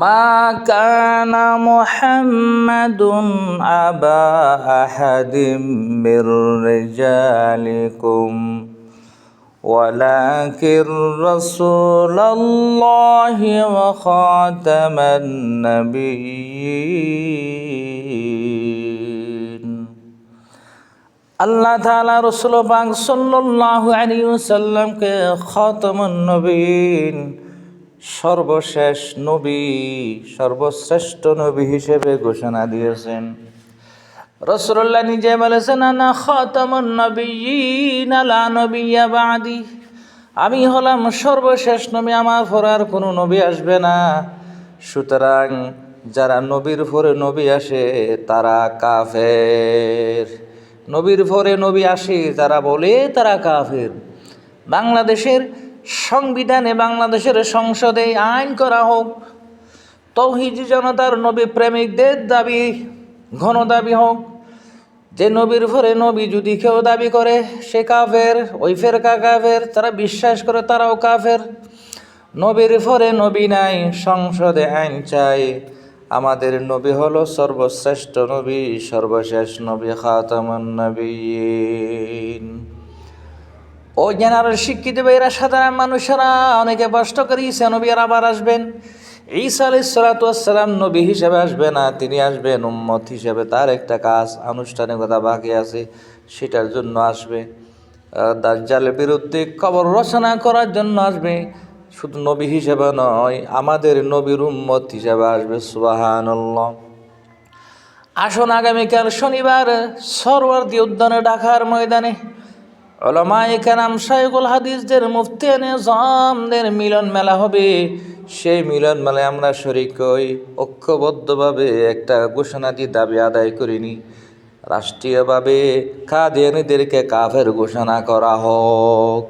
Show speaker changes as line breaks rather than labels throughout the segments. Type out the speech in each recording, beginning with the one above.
মা কানা মুহাম্মাদুন আবা আহাদিম মির রিজালিকুম ওয়ালাকির রাসূলুল্লাহি ওয়া খাতামান নাবিয়্যিন। আল্লাহ তাআলা রাসূল পাক সাল্লাল্লাহু আলাইহি ওয়াসাল্লামকে খাতামুন নবীন, সর্বশেষ নবী, সর্বশ্রেষ্ঠ নবী হিসেবে ঘোষণা দিয়েছেন। রাসূলুল্লাহ নিজে বলেছেন, আনা খাতামুন নবিয়্যিন লা নবিয়্যা বাদি। আমি হলাম সর্বশেষ নবী, আমার পরে আর কোনো নবী আসবে না। সুতরাং যারা নবীর পরে নবী আসে তারা কাফের। নবীর পরে নবী আসে যারা বলে তারা কাফের। বাংলাদেশের সংবিধানে, বাংলাদেশের সংসদে আইন করা হোক, তৌহিদি জনতার নবী প্রেমিকদের দাবি, ঘন দাবি হোক যে নবীর পরে নবী যদি কেউ দাবি করে সে কাফের, ওই ফেরকা কাফের, তারা বিশ্বাস করে তারাও কাফের। নবীর পরে নবী নাই, সংসদে আইন চাই। আমাদের নবী হলো সর্বশ্রেষ্ঠ নবী, সর্বশেষ নবী, খাতামুন নবিয়্যিন। ও জেনারেল শিক্ষিত ভাইরা, সাধারণ মানুষেরা অনেকে প্রশ্ন করেছে নবী আর আবার আসবেন। ঈসা আলাইহিস সালাতু ওয়াস সালাম নবী হিসেবে আসবে না, তিনি আসবেন উম্মত হিসেবে। তার একটা কাজ, আনুষ্ঠানিকতা বাকি আছে, সেটার জন্য আসবে। দাজ্জালের বিরুদ্ধে খবর রচনা করার জন্য আসবে। শুধু নবী হিসেবে নয়, আমাদের নবীর উম্মত হিসেবে আসবে। সুবহানাল্লাহ। আসুন আগামীকাল শনিবার সরওয়ার্দী উদ্যানে, ঢাকার ময়দানে উলামায়ে কেরাম, শায়খুল হাদিসদের, মুফতি নিজামদের মিলন মেলা হবে। সেই মিলন মেলায় আমরা শরীক হই, ঐক্যবদ্ধভাবে একটা ঘোষণা দিয়ে দাবি আদায় করিনি। রাষ্ট্রীয়ভাবে কাদিয়ানীদেরকে কাফের ঘোষণা করা হোক,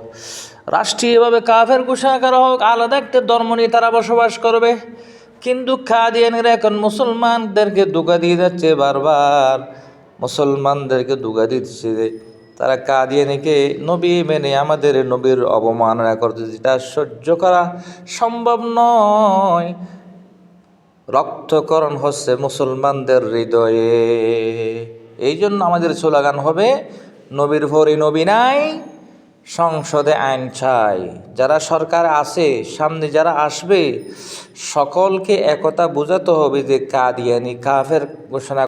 রাষ্ট্রীয়ভাবে কাফের ঘোষণা করা হোক। আলাদা একটা ধর্ম নিয়ে তারা বসবাস করবে। কিন্তু কাদিয়ানীরা এখন মুসলমানদেরকে ধোঁকা দিয়ে যাচ্ছে, বারবার মুসলমানদেরকে ধোঁকা দিচ্ছে। তারা কাদিয়ানীকে নবী মেনে আমাদের নবীর অবমাননা করতে, যেটা সহ্য করা সম্ভব নয়। রক্তকরণ হচ্ছে মুসলমানদের হৃদয়ে। এই জন্য আমাদের স্লোগান হবে, নবীর পরে নবী নাই, সংসদে আইন চাই। যারা সরকার আছে, সামনে যারা আসবে, সকলকে একথা বোঝাতে হবে যে কাদিয়ানী কাফের ঘোষণা